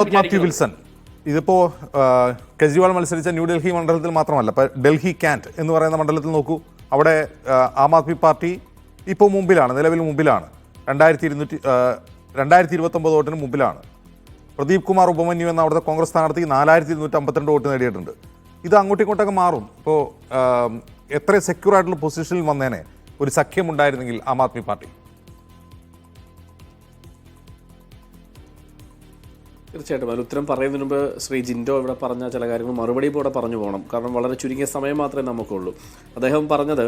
Mathew Wilson, ഇതിപ്പോ കെജ്രിവാൾ മത്സരിച്ച ന്യൂഡൽഹി മണ്ഡലത്തിൽ മാത്രമല്ല, ഇപ്പൊ ഡൽഹി ക്യാന്റ് എന്ന് പറയുന്ന മണ്ഡലത്തിൽ നോക്കൂ. അവിടെ ആം ആദ്മി പാർട്ടി ഇപ്പോൾ മുമ്പിലാണ്, നിലവിൽ മുമ്പിലാണ്. 2229 വോട്ടിന് മുമ്പിലാണ്. പ്രദീപ് കുമാർ ഉപമന്യു എന്ന അവിടുത്തെ കോൺഗ്രസ് സ്ഥാനാർത്ഥി 4252 വോട്ട് നേടിയിട്ടുണ്ട്. ഇത് അങ്ങോട്ടും ഇങ്ങോട്ടൊക്കെ മാറും. ഇപ്പോൾ എത്ര സെക്യൂർ ആയിട്ടുള്ള പൊസിഷനിൽ വന്നേനെ ഒരു സഖ്യം ഉണ്ടായിരുന്നെങ്കിൽ ആം ആദ്മി പാർട്ടി? തീർച്ചയായിട്ടും അതിൽ ഉത്തരം പറയുന്നതിന് മുമ്പ് ശ്രീ ജിൻഡോ ഇവിടെ പറഞ്ഞ ചില കാര്യങ്ങൾ മറുപടി കൂടെ പറഞ്ഞു പോകണം. കാരണം വളരെ ചുരുങ്ങിയ സമയം മാത്രമേ നമുക്കുള്ളൂ. അദ്ദേഹം പറഞ്ഞത്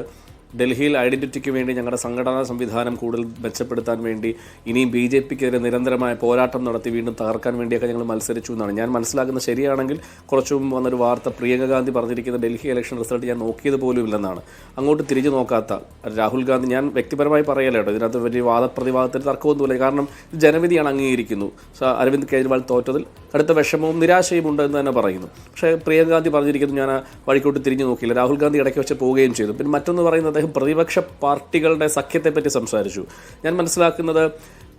ഡൽഹിയിൽ ഐഡന്റിറ്റിക്ക് വേണ്ടി ഞങ്ങളുടെ സംഘടനാ സംവിധാനം കൂടുതൽ മെച്ചപ്പെടുത്താൻ വേണ്ടി ഇനിയും ബി ജെ പിക്കെതിരെ നിരന്തരമായ പോരാട്ടം നടത്തി വീണ്ടും തകർക്കാൻ വേണ്ടിയൊക്കെ ഞങ്ങൾ മത്സരിച്ചു എന്നാണ് ഞാൻ മനസ്സിലാക്കുന്നത്. ശരിയാണെങ്കിൽ കുറച്ചു മുമ്പ് വന്നൊരു വാർത്ത പ്രിയങ്ക ഗാന്ധി പറഞ്ഞിരിക്കുന്ന ഡൽഹി ഇലക്ഷൻ റിസൾട്ട് ഞാൻ നോക്കിയത് പോലും ഇല്ലെന്നാണ്. അങ്ങോട്ട് തിരിഞ്ഞു നോക്കാത്ത രാഹുൽ ഗാന്ധി, ഞാൻ വ്യക്തിപരമായി പറയല കേട്ടോ, ഇതിനകത്ത് വലിയ വാദപ്രതിവാദത്തിന് തർക്കമൊന്നുമില്ല. കാരണം ജനവിധിയാണ് അംഗീകരിക്കുന്നു. അരവിന്ദ് കെജ്രിവാൾ തോറ്റതിൽ കടുത്ത വിഷമവും നിരാശയും ഉണ്ട് എന്ന് തന്നെ പറയുന്നു. പക്ഷേ പ്രിയങ്ക ഗാന്ധി പറഞ്ഞിരിക്കുന്നു ഞാൻ വഴിക്കോട്ട് തിരിഞ്ഞു നോക്കിയില്ല. രാഹുൽ ഗാന്ധി ഇടയ്ക്ക് വെച്ച് പോവുകയും ചെയ്തു. പിന്നെ മറ്റൊന്ന് പറയുന്നത് പ്രതിപക്ഷ പാർട്ടികളുടെ സഖ്യത്തെപ്പറ്റി സംസാരിച്ചു. ഞാൻ മനസ്സിലാക്കുന്നത്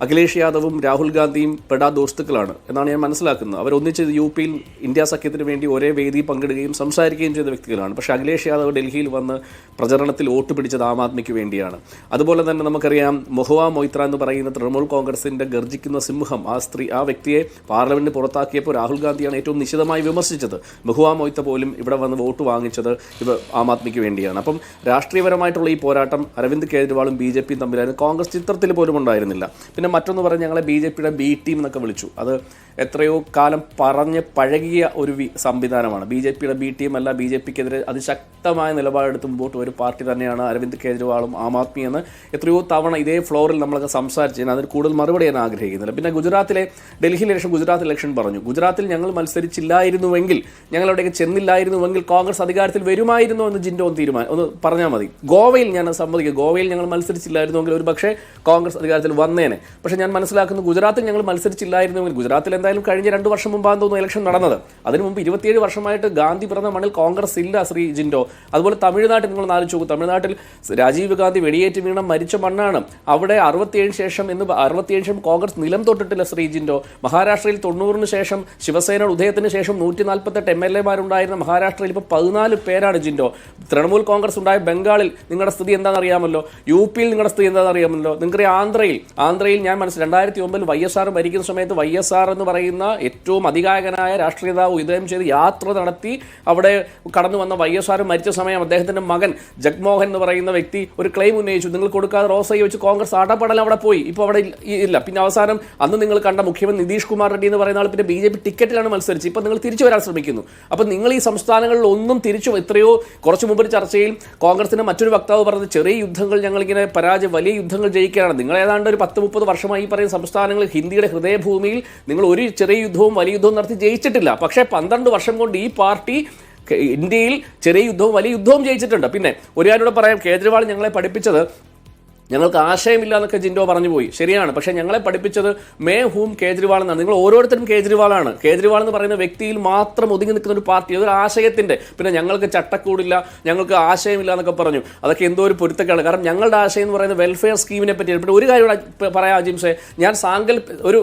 അഖിലേഷ് യാദവും രാഹുൽ ഗാന്ധിയും പെടാ ദോസ്തുക്കളാണ് എന്നാണ് ഞാൻ മനസ്സിലാക്കുന്നത്. അവരൊന്നിച്ച് യു പിയിൽ ഇന്ത്യ സഖ്യത്തിന് വേണ്ടി ഒരേ വേദി പങ്കിടുകയും സംസാരിക്കുകയും ചെയ്ത വ്യക്തികളാണ്. പക്ഷേ അഖിലേഷ് യാദവ് ഡൽഹിയിൽ വന്ന് പ്രചരണത്തിൽ വോട്ട് പിടിച്ചത് ആം ആദ്മിക്ക് വേണ്ടിയാണ്. അതുപോലെ തന്നെ നമുക്കറിയാം മഹുവ മൊയ്ത്ര എന്ന് പറയുന്ന തൃണമൂൽ കോൺഗ്രസിന്റെ ഗർജിക്കുന്ന സിംഹം, ആ വ്യക്തിയെ പാർലമെന്റിന് പുറത്താക്കിയപ്പോൾ രാഹുൽ ഗാന്ധിയാണ് ഏറ്റവും നിശിതമായി വിമർശിച്ചത്. മഹുവ മൊയ്ത്ത പോലും ഇവിടെ വന്ന് വോട്ട് വാങ്ങിച്ചത് ആം ആദ്മിക്ക് വേണ്ടിയാണ്. അപ്പം രാഷ്ട്രീയപരമായിട്ടുള്ള ഈ പോരാട്ടം അരവിന്ദ് കെജ്രിവാളും ബി ജെ പിയും തമ്മിലായിരുന്നു. കോൺഗ്രസ് ചിത്രത്തിൽ പോലും ഉണ്ടായിരുന്നില്ല. പിന്നെ മറ്റൊന്ന് പറഞ്ഞ് ഞങ്ങളെ ബി ജെ പിയുടെ ബി ടീം എന്നൊക്കെ വിളിച്ചു. അത് എത്രയോ കാലം പറഞ്ഞ് പഴകിയ ഒരു സംവിധാനമാണ്. ബി ജെ പിയുടെ ബി ടീം അല്ല, ബി ജെ പിക്കെതിരെ അതിശക്തമായ നിലപാടെടുത്ത് മുമ്പോട്ട് ഒരു പാർട്ടി തന്നെയാണ് അരവിന്ദ് കെജ്രിവാളും ആം ആദ്മി എന്ന് എത്രയോ തവണ ഇതേ ഫ്ലോറിൽ നമ്മളൊക്കെ സംസാരിച്ചു. അതിന് കൂടുതൽ മറുപടി ഞാൻ ആഗ്രഹിക്കുന്നില്ല. പിന്നെ ഡൽഹി ഇലക്ഷൻ, ഗുജറാത്ത് ഇലക്ഷൻ പറഞ്ഞു. ഗുജറാത്തിൽ ഞങ്ങൾ മത്സരിച്ചില്ലായിരുന്നുവെങ്കിൽ, ഞങ്ങളവിടേക്ക് ചെന്നില്ലായിരുന്നുവെങ്കിൽ കോൺഗ്രസ് അധികാരത്തിൽ വരുമായിരുന്നോ എന്ന് ജിൻഡോ ഒന്ന് പറഞ്ഞാൽ മതി. ഗോവയിൽ ഞാൻ സമ്മതിക്കും, ഗോവയിൽ ഞങ്ങൾ മത്സരിച്ചില്ലായിരുന്നുവെങ്കിൽ ഒരു പക്ഷേ കോൺഗ്രസ് അധികാരത്തിൽ വന്നേനെ. പക്ഷേ ഞാൻ മനസ്സിലാക്കുന്നു ഗുജറാത്തിൽ ഞങ്ങൾ മത്സരിച്ചില്ലായിരുന്നുവെങ്കിൽ, ഗുജറാത്തിൽ എന്തായാലും കഴിഞ്ഞ 2 വർഷം മുമ്പാണ് തോന്നുന്നു ഇലക്ഷൻ നടന്നത്. അതിനു മുമ്പ് 27 വർഷമായിട്ട് ഗാന്ധി പിറന്ന മണ്ണിൽ കോൺഗ്രസ് ഇല്ല ശ്രീ ജിൻഡോ. അതുപോലെ തമിഴ്നാട്ടിൽ നിങ്ങൾ ആലോചിച്ച് നോക്കും, തമിഴ്നാട്ടിൽ രാജീവ് ഗാന്ധി വെടിയേറ്റ് വീണ മരിച്ച മണ്ണാണ്. അവിടെ 67 ശേഷം കോൺഗ്രസ് നിലം തൊട്ടിട്ടില്ല ശ്രീ ജിൻഡോ. മഹാരാഷ്ട്രയിൽ 90-ന് ശേഷം ശിവസേന ഉദയത്തിന് ശേഷം 148 MLA-മാരുണ്ടായിരുന്ന മഹാരാഷ്ട്രയിൽ ഇപ്പോൾ 14 പേരാണ് ജിൻഡോ. തൃണമൂൽ കോൺഗ്രസ് ഉണ്ടായ ബംഗാളിൽ നിങ്ങളുടെ സ്ഥിതി എന്താണെന്ന് അറിയാമല്ലോ. യു പിയിൽ നിങ്ങളുടെ സ്ഥിതി എന്താണെന്ന് അറിയാമല്ലോ. നിങ്ങൾക്കറിയാം ആന്ധ്രയിൽ ഞാൻ 2009 YSR ഭരിക്കുന്ന സമയത്ത് YSR എന്ന് പറയുന്ന ഏറ്റവും അതികായകനായ രാഷ്ട്രീയ നേതാവ് ഉദയം ചെയ്ത് യാത്ര നടത്തി അവിടെ കടന്നു വന്ന YSR മരിച്ച സമയം അദ്ദേഹത്തിന്റെ മകൻ ജഗ്മോഹൻ എന്ന് പറയുന്ന വ്യക്തി ഒരു ക്ലെയിം ഉന്നയിച്ചു. നിങ്ങൾ കൊടുക്കാതെ റോസൈ വെച്ച് കോൺഗ്രസ് ആടപടൽ അവിടെ പോയി. ഇപ്പോൾ അവിടെ ഇല്ല. പിന്നെ അവസാനം അന്ന് നിങ്ങൾ കണ്ട മുഖ്യമന്ത്രി നിതീഷ് കുമാർ റെഡ്ഡി എന്ന് പറയുന്ന ആൾ പിന്നെ BJP ടിക്കറ്റിലാണ് മത്സരിച്ച്. ഇപ്പം നിങ്ങൾ തിരിച്ചു വരാൻ ശ്രമിക്കുന്നു. അപ്പം നിങ്ങൾ ഈ സംസ്ഥാനങ്ങളിൽ ഒന്നും എത്രയോ കുറച്ചു മുമ്പ് ചർച്ചയിൽ കോൺഗ്രസിന്റെ മറ്റൊരു വക്താവ് പറഞ്ഞത് ചെറിയ യുദ്ധങ്ങൾ ഞങ്ങളിങ്ങനെ വലിയ യുദ്ധങ്ങൾ ജയിക്കാനാണ്. നിങ്ങൾ ഏതാണ്ട് ഒരു 10-30 വർഷമായി ഈ പറയുന്ന സംസ്ഥാനങ്ങളിൽ ഹിന്ദിയുടെ ഹൃദയഭൂമിയിൽ നിങ്ങൾ ഒരു ചെറിയ യുദ്ധവും വലിയ യുദ്ധവും നടത്തി ജയിച്ചിട്ടില്ല. പക്ഷേ 12 വർഷം കൊണ്ട് ഈ പാർട്ടി ഇന്ത്യയിൽ ചെറിയ യുദ്ധവും വലിയ യുദ്ധവും ജയിച്ചിട്ടുണ്ട്. പിന്നെ ഒരു കാര്യം പറയാം, കേജ്രിവാൾ ഞങ്ങളെ പഠിപ്പിച്ചത് ഞങ്ങൾക്ക് ആശയമില്ല എന്നൊക്കെ ജിൻഡോ പറഞ്ഞു പോയി. ശരിയാണ്. പക്ഷേ ഞങ്ങളെ പഠിപ്പിച്ചത് മേ ഹൂം കേജ്രിവാൾ എന്നാണ്. നിങ്ങൾ ഓരോരുത്തരും കേജ്രിവാളാണ്. കേജ്രിവാൾ എന്ന് പറയുന്ന വ്യക്തിയിൽ മാത്രം ഒതുങ്ങി നിൽക്കുന്ന ഒരു പാർട്ടി, അതൊരു ആശയത്തിന്റെ. പിന്നെ ഞങ്ങൾക്ക് ചട്ടക്കൂടില്ല, ഞങ്ങൾക്ക് ആശയമില്ല എന്നൊക്കെ പറഞ്ഞു. അതൊക്കെ എന്തോ ഒരു പൊരുത്തക്കാണ്. കാരണം ഞങ്ങളുടെ ആശയം എന്ന് പറയുന്നത് വെൽഫെയർ സ്കീമിനെ പറ്റിയാണ്. പിന്നെ ഒരു കാര്യം പറയാം അജിംസെ, ഞാൻ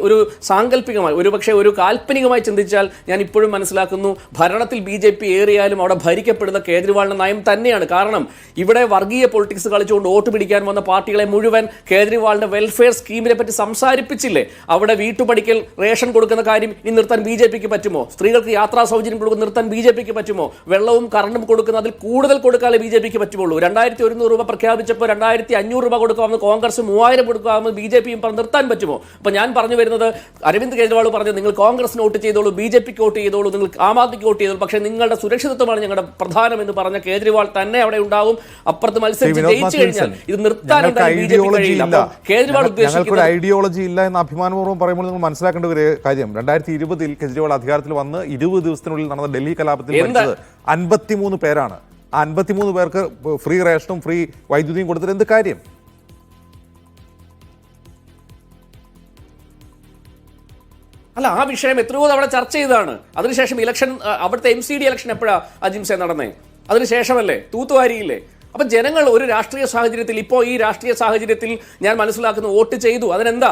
ഒരു സാങ്കല്പികമായി ഒരു കാൽപ്പനികമായി ചിന്തിച്ചാൽ ഞാൻ ഇപ്പോഴും മനസ്സിലാക്കുന്നു ഭരണത്തിൽ BJP ഏറിയാലും അവിടെ ഭരിക്കപ്പെടുന്ന കേജ്രിവാളിന്റെ നയം തന്നെയാണ്. കാരണം ഇവിടെ വർഗീയ പൊളിറ്റിക്സ് കളിച്ചുകൊണ്ട് വോട്ട് പിടിക്കാൻ വന്ന പാർട്ടികളെ മുഴുവൻ കേജ്രിവാളിന്റെ വെൽഫെയർ സ്കീമിനെ പറ്റി സംസാരിപ്പിച്ചില്ലേ? അവിടെ വീട്ടുപടിക്കൽ റേഷൻ കൊടുക്കുന്ന കാര്യം ഇനി നിർത്താൻ BJPക്ക് പറ്റുമോ? സ്ത്രീകൾക്ക് യാത്രാ സൗകര്യം കൊടുക്കുന്ന നിർത്താൻ BJPക്ക് പറ്റുമോ? വെള്ളവും കറണ്ടും കൊടുക്കുന്ന അതിൽ കൂടുതൽ കൊടുക്കാനേ BJPക്ക് പറ്റുള്ളൂ. 2100 രൂപ പ്രഖ്യാപിച്ചപ്പോൾ 2500 രൂപ കൊടുക്കാമെന്ന് കോൺഗ്രസ് 3000 കൊടുക്കാമെന്ന് BJPയും നിർത്താൻ പറ്റുമോ? അപ്പൊ ഞാൻ പറഞ്ഞു വരുന്നത്, അരവിന്ദ് കെജ്രിവാൾ പറഞ്ഞു നിങ്ങൾ കോൺഗ്രസിന് വോട്ട് ചെയ്തോളൂ, BJPക്ക് വോട്ട് ചെയ്തോളൂ, നിങ്ങൾ ആം ആദ്മിക്ക് വോട്ട് ചെയ്തോളൂ, പക്ഷേ നിങ്ങളുടെ സുരക്ഷിതത്വമാണ് ഞങ്ങളുടെ പ്രധാനം എന്ന് പറഞ്ഞ കേജ്രിവാൾ തന്നെ അവിടെ ഉണ്ടാവും. അപ്പുറത്ത് മത്സരിച്ച് ജയിച്ചു കഴിഞ്ഞാൽ ഇത് നിർത്താൻ ഞങ്ങൾക്കൊരു ഐഡിയോളജി ഇല്ല എന്ന് അഭിമാനപൂർവ്വം പറയുമ്പോൾ നിങ്ങൾ മനസ്സിലാക്കേണ്ട ഒരു കാര്യം, 2020 കെജ്രിവാൾ അധികാരത്തിൽ വന്ന് 20 ദിവസത്തിനുള്ളിൽ നടന്ന ഡൽഹി കലാപത്തിൽ മരിച്ചത് 53 പേരാണ്. ആ 53 പേർക്ക് ഫ്രീ റേഷനും ഫ്രീ വൈദ്യുതിയും കൊടുത്തിട്ട് എന്ത് കാര്യം? അല്ല, ആ വിഷയം എത്രയോ തവണ ചർച്ച ചെയ്തതാണ്. അതിനുശേഷം ഇലക്ഷൻ, അവിടുത്തെ MCD ഇലക്ഷൻ എപ്പോഴാണ് അജിംസെ നടന്നേ? അതിനുശേഷമല്ലേ? തൂത്തുവാരിയില്ലേ? അപ്പം ജനങ്ങൾ ഒരു രാഷ്ട്രീയ സാഹചര്യത്തിൽ, ഇപ്പോൾ ഈ രാഷ്ട്രീയ സാഹചര്യത്തിൽ ഞാൻ മനസ്സിലാക്കുന്ന വോട്ട് ചെയ്തു. അതിനെന്താ?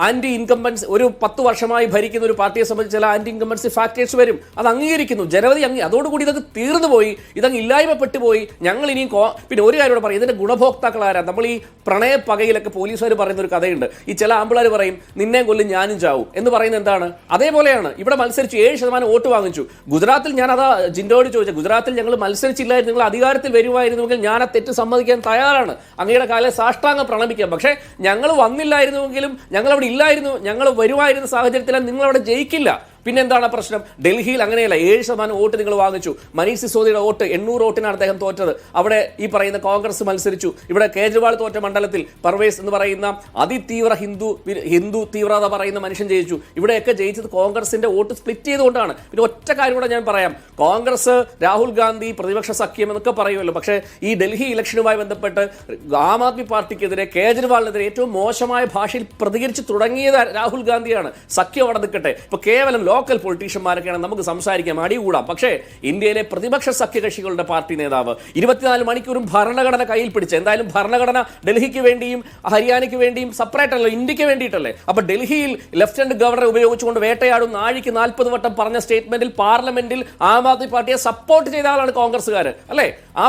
ആന്റി ഇൻകംബൻസി, ഒരു 10 വർഷമായി ഭരിക്കുന്ന ഒരു പാർട്ടിയെ സംബന്ധിച്ച് ചില ആന്റി ഇൻകംബൻസി ഫാക്ടേഴ്സ് വരും. അത് അംഗീകരിക്കുന്നു, ജനവധി അതോടുകൂടി ഇതൊക്കെ തീർന്നു പോയി, ഇതങ്ങ് ഇല്ലായ്മപ്പെട്ടു പോയി. ഞങ്ങൾ ഇനിയും പിന്നെ ഒരു കാര്യം പറയും, ഇതിന്റെ ഗുണഭോക്താക്കൾ ആരാ? നമ്മൾ ഈ പ്രണയ പകയിലൊക്കെ പോലീസുകാർ പറയുന്ന ഒരു കഥയുണ്ട്. ഈ ചില ആമ്പിളാർ പറയും നിന്നെ കൊല്ലും ഞാനും ചാവും എന്ന് പറയുന്നത് എന്താണ്? അതേപോലെയാണ് ഇവിടെ മത്സരിച്ചു 7% വോട്ട് വാങ്ങിച്ചു. ഗുജറാത്തിൽ ഞാൻ അതാ ജിൻഡോയോട് ചോദിച്ചത്, ഗുജറാത്തിൽ ഞങ്ങൾ മത്സരിച്ചില്ലായിരുന്നു, നിങ്ങൾ അധികാരത്തിൽ വരുമായിരുന്നുവെങ്കിൽ ഞാൻ ആ തെറ്റ് സമ്മതിക്കാൻ തയ്യാറാണ്, അങ്ങയുടെ കാലം സാഷ്ടാംഗം പ്രണമിക്കാം. പക്ഷേ ഞങ്ങൾ വന്നില്ലായിരുന്നുവെങ്കിലും, ഞങ്ങൾ അവിടെ ഇല്ലായിരുന്നു, ഞങ്ങൾ വരുമായിരുന്ന സാഹചര്യത്തിൽ നിങ്ങൾ അവിടെ ജയിക്കില്ല. പിന്നെന്താണ് പ്രശ്നം? ഡൽഹിയിൽ അങ്ങനെയല്ല, 7% വോട്ട് നിങ്ങൾ വാങ്ങിച്ചു. മനീഷ് സിസോദിയുടെ വോട്ട് 800 വോട്ടിനാണ് അദ്ദേഹം തോറ്റത്. അവിടെ ഈ പറയുന്ന കോൺഗ്രസ് മത്സരിച്ചു. ഇവിടെ കേജ്രിവാൾ തോറ്റ മണ്ഡലത്തിൽ പർവേസ് എന്ന് പറയുന്ന അതിതീവ്ര ഹിന്ദു തീവ്രത പറയുന്ന മനുഷ്യൻ ജയിച്ചു. ഇവിടെയൊക്കെ ജയിച്ചത് കോൺഗ്രസിന്റെ വോട്ട് സ്പ്ലിറ്റ് ചെയ്തുകൊണ്ടാണ്. പിന്നെ ഒറ്റ കാര്യം കൂടെ ഞാൻ പറയാം, കോൺഗ്രസ്, രാഹുൽ ഗാന്ധി, പ്രതിപക്ഷ സഖ്യം എന്നൊക്കെ പറയുമല്ലോ, പക്ഷേ ഈ ഡൽഹി ഇലക്ഷനുമായി ബന്ധപ്പെട്ട് ആം ആദ്മി പാർട്ടിക്കെതിരെ, കേജ്രിവാളിനെതിരെ ഏറ്റവും മോശമായ ഭാഷയിൽ പ്രതികരിച്ച് തുടങ്ങിയത് രാഹുൽ ഗാന്ധിയാണ്. സഖ്യം അവിടെ നിൽക്കട്ടെ, ഇപ്പൊ കേവലം ലോക്കൽ പൊളിറ്റീഷ്യന്മാരൊക്കെയാണ് നമുക്ക് സംസാരിക്കാം, അടികൂടാം. പക്ഷേ ഇന്ത്യയിലെ പ്രതിപക്ഷ സഖ്യകക്ഷികളുടെ പാർട്ടി നേതാവ് 24 മണിക്കൂറും ഭരണഘടന കയ്യിൽ പിടിച്ച്, എന്തായാലും ഭരണഘടന ഡൽഹിക്ക് വേണ്ടിയും ഹരിയാനയ്ക്ക് വേണ്ടിയും സെപ്പറേറ്റ് അല്ല, ഇന്ത്യക്ക് വേണ്ടിയിട്ടല്ലേ. അപ്പൊ ഡൽഹിയിൽ ലെഫ്റ്റനന്റ് ഗവർണറെ ഉപയോഗിച്ചുകൊണ്ട് വേട്ടയാടും നാഴിക്ക് 40 വട്ടം പറഞ്ഞ സ്റ്റേറ്റ്മെന്റിൽ പാർലമെന്റിൽ ആം ആദ്മി പാർട്ടിയെ സപ്പോർട്ട് ചെയ്ത ആളാണ് കോൺഗ്രസ്സുകാർ അല്ലേ. ആ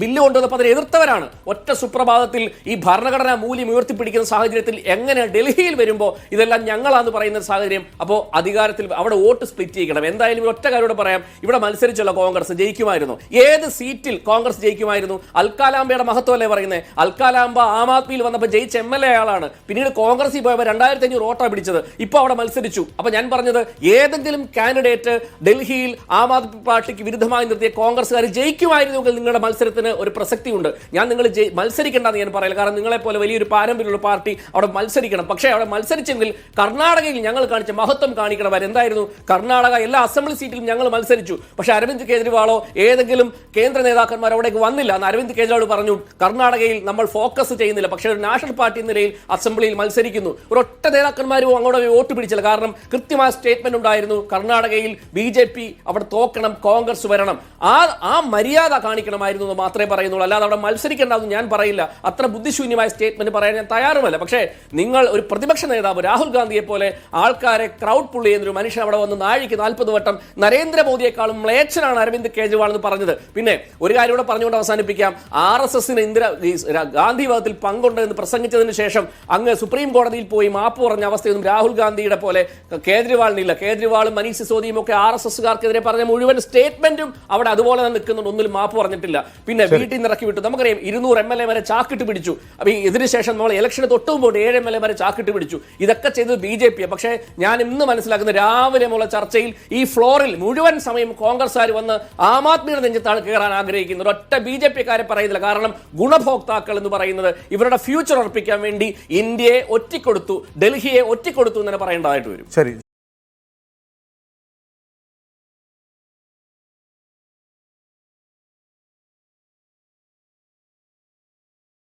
ബില്ല് കൊണ്ടുവന്നപ്പോൾ അതിനെ എതിർത്തവരാണ്. ഒറ്റ സുപ്രഭാതത്തിൽ ഈ ഭരണഘടനാ മൂല്യം ഉയർത്തിപ്പിടിക്കുന്ന സാഹചര്യത്തിൽ എങ്ങനെ ഡൽഹിയിൽ വരുമ്പോൾ ഇതെല്ലാം ഞങ്ങളാന്ന് പറയുന്ന സാഹചര്യം? അപ്പോൾ അധികാരത്തിൽ അവിടെ വോട്ട് സ്പ്ലിറ്റ് ചെയ്യണം. എന്തായാലും ഒറ്റ കാര്യം പറയാം, ഇവിടെ മത്സരിച്ചുള്ള കോൺഗ്രസ് ജയിക്കുമായിരുന്നു. ഏത് സീറ്റിൽ കോൺഗ്രസ് ജയിക്കുമായിരുന്നു? അൽക്കാലാംബയുടെ മഹത്വമല്ലേ പറയുന്നത്? അൽക്കാലാംബ ആം ആദ്മിയിൽ വന്നപ്പോൾ ജയിച്ച MLA ആളാണ്. പിന്നീട് കോൺഗ്രസിൽ പോയപ്പോൾ 2500 വോട്ടാണ് പിടിച്ചത്. ഇപ്പോൾ അവിടെ മത്സരിച്ചു. അപ്പൊ ഞാൻ പറഞ്ഞത്, ഏതെങ്കിലും കാൻഡിഡേറ്റ് ഡൽഹിയിൽ ആം ആദ്മി പാർട്ടിക്ക് വിരുദ്ധമായി നിർത്തിയ കോൺഗ്രസ്സുകാർ ജയിക്കുമായിരുന്നെങ്കിൽ നിങ്ങളുടെ മത്സരത്തിന് ഒരു പ്രസക്തി ഉണ്ട്. ഞാൻ നിങ്ങൾ മത്സരിക്കേണ്ടെന്ന് ഞാൻ പറയില്ല, കാരണം നിങ്ങളെ പോലെ വലിയൊരു പാരമ്പര്യമുള്ള പാർട്ടി അവിടെ മത്സരിക്കണം. പക്ഷേ അവിടെ മത്സരിച്ചെങ്കിൽ കർണാടകയിൽ ഞങ്ങൾ കാണിച്ച മഹത്വം കാണിക്കണം. എന്തായിരുന്നു? കർണാടക എല്ലാ അസംബ്ലി സീറ്റിലും ഞങ്ങൾ മത്സരിച്ചു. പക്ഷേ അരവിന്ദ് കേജ്രിവാളോ ഏതെങ്കിലും കേന്ദ്ര നേതാക്കന്മാർ അവിടേക്ക് വന്നില്ല. എന്ന് അരവിന്ദ് കേജ്രിവാൾ പറഞ്ഞു, കർണാടകയിൽ നമ്മൾ ഫോക്കസ് ചെയ്യുന്നില്ല, പക്ഷേ ഒരു നാഷണൽ പാർട്ടി നിലയിൽ അസംബ്ലിയിൽ മത്സരിക്കുന്നു. ഒരൊറ്റ നേതാക്കന്മാരും അങ്ങോട്ട് വോട്ട് പിടിച്ചില്ല. കാരണം കൃത്യമായ സ്റ്റേറ്റ്മെന്റ് ഉണ്ടായിരുന്നു, കർണാടകയിൽ BJP അവിടെ തോക്കണം, കോൺഗ്രസ് വരണം. ആ മര്യാദ കാണിക്കണമായിരുന്നു എന്ന് മാത്രമേ പറയുന്നുള്ളൂ. അല്ലാതെ അവിടെ മത്സരിക്കേണ്ടതെന്ന് ഞാൻ പറയില്ല. അത്ര ബുദ്ധിശൂന്യമായ സ്റ്റേറ്റ്മെന്റ് പറയാൻ ഞാൻ തയ്യാറുമല്ല. പക്ഷേ നിങ്ങൾ ഒരു പ്രതിപക്ഷ നേതാവ് രാഹുൽ ഗാന്ധിയെ പോലെ ആൾക്കാരെ ക്രൗഡ് പുൾ ചെയ്യുന്ന ഒരു മനുഷ്യൻ അവിടെ വന്ന് നാഴിക്ക് 40 വട്ടം നരേന്ദ്രമോദിയെക്കാളും മ്ലേച്ഛനാണ് അരവിന്ദ് കേജ്രിവാൾ എന്ന് പറഞ്ഞത്. പിന്നെ ഒരു കാര്യം കൂടെ പറഞ്ഞുകൊണ്ട് അവസാനിപ്പിക്കാം. RSSന് ഗാന്ധി വധത്തിൽ പങ്കുണ്ടെന്ന് പ്രസംഗിച്ചതിന് ശേഷം അങ്ങ് സുപ്രീം കോടതിയിൽ പോയി മാപ്പ് പറഞ്ഞ അവസ്ഥയൊന്നും രാഹുൽ ഗാന്ധിയുടെ പോലെ കേജ്രിവാളിനില്ല. കേജ്രിവാളും മനീഷ് സിസോദിയും ഒക്കെ RSSകാർക്കെതിരെ പറഞ്ഞ മുഴുവൻ സ്റ്റേറ്റ്മെന്റും അവിടെ അതുപോലെ തന്നെ നിൽക്കുന്നുണ്ട്, ഒന്നിലും മാപ്പ് പറഞ്ഞിട്ടില്ല. പിന്നെ വീട്ടിൽ നിന്ന് ഇറക്കി വിട്ടു. നമുക്കറിയാം 200 MLA വരെ ചാക്കിട്ട് പിടിച്ചു. അപ്പൊ ഇതിനുശേഷം നമ്മൾ ഇലക്ഷന് തൊട്ടുമ്പോൾ 7 MLA വരെ ചാക്കിട്ട് പിടിച്ചു. ഇതൊക്കെ ചെയ്തത് BJP. പക്ഷേ ഞാൻ ഇന്ന് മനസ്സിലാക്കുന്ന, രാവിലെ മുതലുള്ള ചർച്ചയിൽ ഈ ഫ്ലോറിൽ മുഴുവൻ സമയം കോൺഗ്രസ്സുകാർ വന്ന് ആം ആദ്മിയുടെ നെഞ്ചത്താണ് കയറാൻ ആഗ്രഹിക്കുന്നത്. ഒറ്റ BJPക്കാരെ പറയുന്നില്ല. കാരണം ഗുണഭോക്താക്കൾ എന്ന് പറയുന്നത് ഇവരുടെ ഫ്യൂച്ചർ ഉറപ്പിക്കാൻ വേണ്ടി ഇന്ത്യയെ ഒറ്റിക്കൊടുത്തു, ഡൽഹിയെ ഒറ്റിക്കൊടുത്തു എന്ന് തന്നെ പറയേണ്ടതായിട്ട് വരും. ശരി.